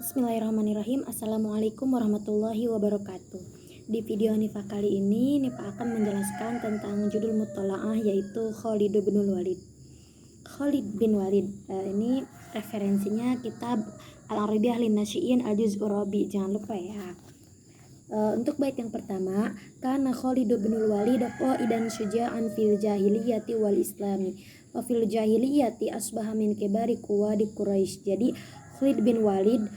Bismillahirrahmanirrahim. Assalamualaikum warahmatullahi wabarakatuh. Di video Nifah kali ini, Nifah akan menjelaskan tentang judul mutola'ah, yaitu Khalid bin Walid. Khalid bin Walid, ini referensinya kitab Al-Arabiyah Linnasyi'in Al-Juz'ur Rabi. Jangan lupa ya. Untuk bait yang pertama, karena Khalid bin Walid qaidan syuja'an fil jahiliyati wal islami wa fil jahiliyati asbaha min kibari quwadi Quraisy. Jadi Khalid bin Walid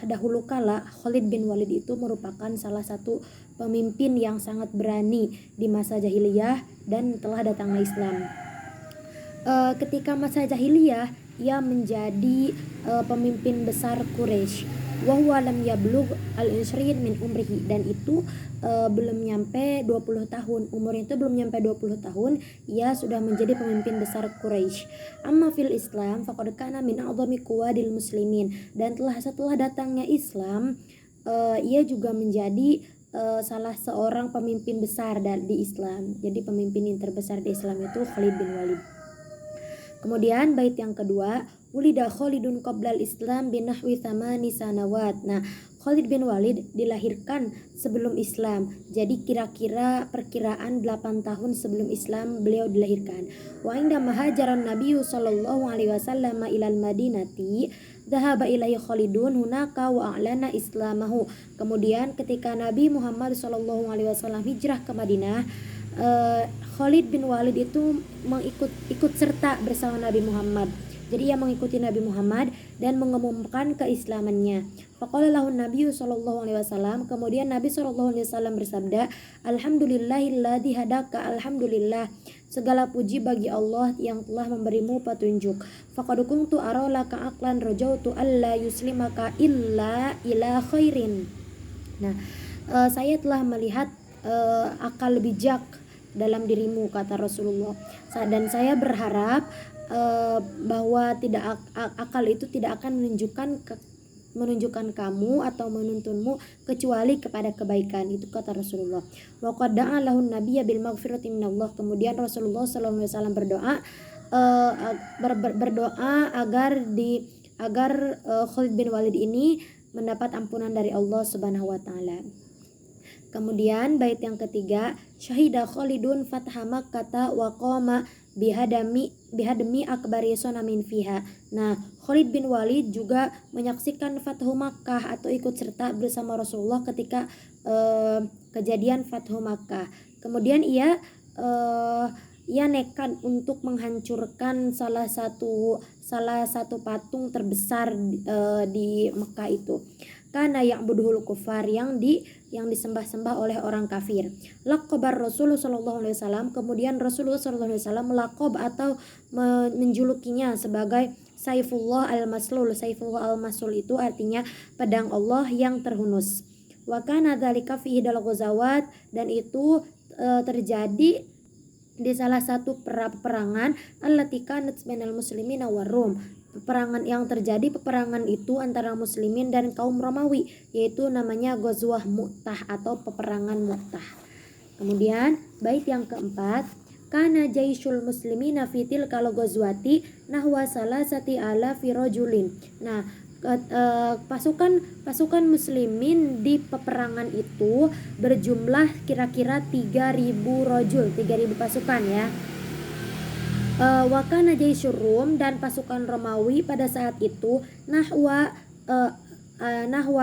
dahulu kala Khalid bin Walid itu merupakan salah satu pemimpin yang sangat berani di masa jahiliyah dan telah datangnya Islam. Ketika masa jahiliyah ia menjadi pemimpin besar Quraisy. Wa huwa lam yablugh al-20 min umrihi, dan itu belum nyampe 20 tahun. Umurnya itu belum nyampe 20 tahun, ia sudah menjadi pemimpin besar Quraisy. Amma fil Islam faqad kana min a'dhami quwadil muslimin, dan setelah datangnya Islam ia juga menjadi salah seorang pemimpin besar di Islam. Jadi pemimpin yang terbesar di Islam itu Khalid bin Walid. Kemudian bait yang kedua, ulida Khalidun qablal Islam binahwi thamani sanawat. Nah, Khalid bin Walid dilahirkan sebelum Islam. Jadi kira-kira perkiraan 8 tahun sebelum Islam beliau dilahirkan. Wa inda mahajaran Nabiyyu sallallahu alaihi wasallam ilal Madinati dhahaba ilaihi Khalidun hunaka wa a'lana islamahu. Kemudian ketika Nabi Muhammad sallallahu alaihi wasallam hijrah ke Madinah, Khalid bin Walid itu ikut serta bersama Nabi Muhammad. Jadi ia mengikuti Nabi Muhammad dan mengumumkan keislamannya. Faqala lahu Nabi sallallahu alaihi wasallam, kemudian Nabi sallallahu alaihi wasallam bersabda, alhamdulillahilladzi hadaka, alhamdulillah segala puji bagi Allah yang telah memberimu petunjuk. Faqad kuntu ara laka aqlan rajautu alla yuslimaka illa ila khairin. Nah, saya telah melihat akal bijak dalam dirimu, kata Rasulullah, dan saya berharap bahwa akal itu tidak akan menunjukkan kamu atau menuntunmu kecuali kepada kebaikan. Itu kata Rasulullah. Wa qad da'a lahun nabiyya bil maghfirati minallah. Kemudian Rasulullah sallallahu alaihi wasallam berdoa agar Khalid bin Walid ini mendapat ampunan dari Allah Subhanahu wa taala. Kemudian bait yang ketiga, syahida Khalidun fatha Makkah wa qama bihadmi akbari sonamin fiha. Nah, Khalid bin Walid juga menyaksikan Fathu Makkah atau ikut serta bersama Rasulullah ketika kejadian Fathu Makkah. Kemudian ia nekat untuk menghancurkan salah satu patung terbesar di Mekah itu. Karena ya'buduhul kufar, yang disembah-sembah oleh orang kafir. Laqabar Rasulullah sallallahu alaihi wasallam, kemudian Rasulullah sallallahu alaihi wasallam melaqab atau menjulukinya sebagai Saifullah al-Maslul. Saifullah al-Maslul itu artinya pedang Allah yang terhunus. Wa kana dzalika fi ihdal ghazawat, dan itu terjadi di salah satu peperangan allati kanat bainal muslimina war Rum. Peperangan itu antara muslimin dan kaum Romawi, yaitu namanya Ghazwah Mu'tah atau peperangan Mu'tah. Kemudian bait yang keempat, kana jaisyul muslimina fi tilkal ghazwati nahwa salasati alafi rajulin. Nah, pasukan muslimin di peperangan itu berjumlah kira-kira 3.000 rajul, 3.000 pasukan ya. Wakana jaisyur Rum, dan pasukan Romawi pada saat itu nahwa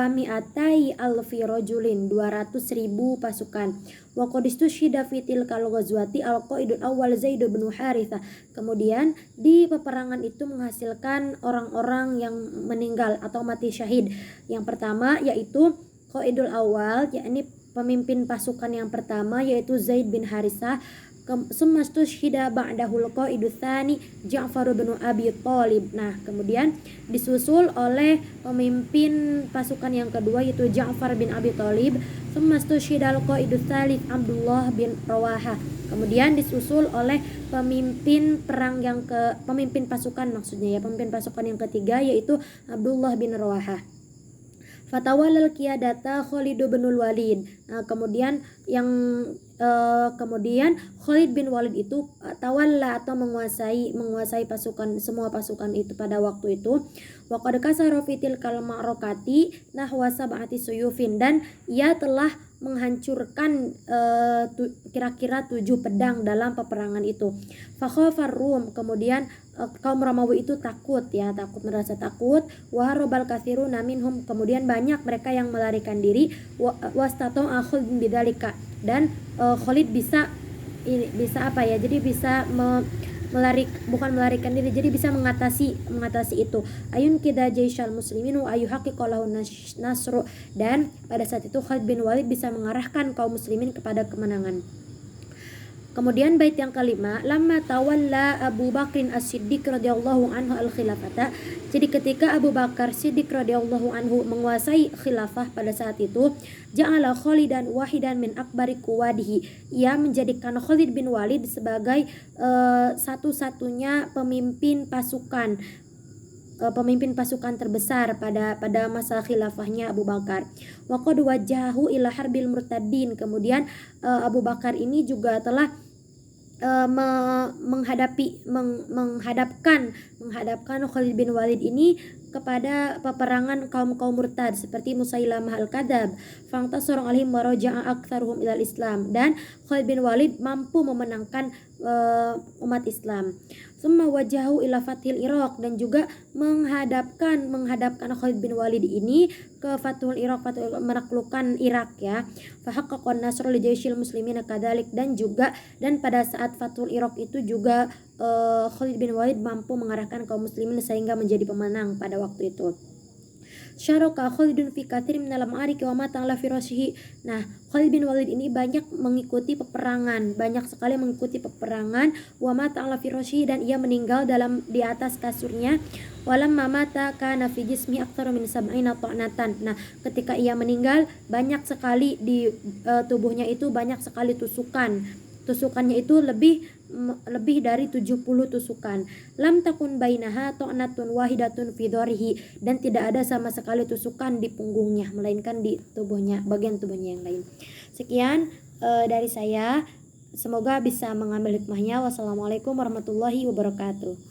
mi'atai alfi rajulin, 200.000 pasukan. Wa qad istushhida fi tilkal ghazwati al-qaidul awwal Zaid bin Harithah. Kemudian di peperangan itu menghasilkan orang-orang yang meninggal atau mati syahid. Yang pertama yaitu qaidul awal, yakni pemimpin pasukan yang pertama yaitu Zaid bin Harithah. Summastushhida ba'dahul qaidul tsani Ja'far bin Abi Thalib. Nah, kemudian disusul oleh pemimpin pasukan yang kedua yaitu Ja'far bin Abi Thalib. Summastushhidal qaidul tsalits Abdullah bin Rawahah. Kemudian disusul oleh pemimpin pasukan yang ketiga yaitu Abdullah bin Rawahah. Fatawalal qiyadata Khalid bin Walid. Nah, kemudian yang kemudian Khalid bin Walid itu tawalla atau menguasai pasukan, semua pasukan itu pada waktu itu. Wa qad kasara fitil kalmarokati nahwa sab'ati suyufin, dan ia telah menghancurkan kira-kira 7 pedang dalam peperangan itu. Fakhafar Rum, kemudian kaum Romawi itu takut, merasa takut. Waharobal katsiruna minhum, kemudian banyak mereka yang melarikan diri. Wastatong akhul bidzalika, dan Khalid bisa apa ya, jadi bisa bukan melarikan diri, jadi bisa mengatasi itu. Ayun kida jaisyal muslimin wa ayuhaqiqalahu nasru, dan pada saat itu Khalid bin Walid bisa mengarahkan kaum muslimin kepada kemenangan. Kemudian bait yang kelima, lamma tawalla Abu Bakrin As-Siddiq radhiyallahu anhu al-khilafata. Jadi ketika Abu Bakar Siddiq radhiyallahu anhu menguasai khilafah pada saat itu, ja'ala Khalidan wahidan min akbari quwadihi. Ia menjadikan Khalid bin Walid sebagai satu-satunya pemimpin pasukan terbesar pada masa khilafahnya Abu Bakar. Wa qad wajahu ila harbil murtadin. Kemudian Abu Bakar ini juga telah menghadapkan Khalid bin Walid ini kepada peperangan kaum murtad seperti Musailamah al-Kadzab. Fangtasara alaihim wa raja'a aktsaruhum ilal Islam, dan Khalid bin Walid mampu memenangkan umat Islam. Summa wajahu ila fathil Iraq, dan juga menghadapkan Khalid bin Walid ini ke Fathul Iraq, menaklukkan Irak ya. Fahaqqaqan nasra li jaisyil muslimin kadzalik, dan pada saat Fathul Iraq itu juga Khalid bin Walid mampu mengarahkan kaum muslimin sehingga menjadi pemenang pada waktu itu. Syaraka Khalidun fi katsirin minal ma'ariki wa mata ala firashihi. Nah, Khalid bin Walid ini banyak sekali mengikuti peperangan, wa mata ala firashihi, dan ia meninggal di atas kasurnya. Walam mamata kana fi jismi aktsara min sab'ina ta'natan. Nah, ketika ia meninggal, banyak sekali di tubuhnya itu banyak sekali tusukannya itu lebih dari 70 tusukan. Lam takun bainaha ta'natun wahidatun fi dharihi, dan tidak ada sama sekali tusukan di punggungnya, melainkan di bagian tubuhnya yang lain. Sekian dari saya, semoga bisa mengambil hikmahnya. Wassalamualaikum warahmatullahi wabarakatuh.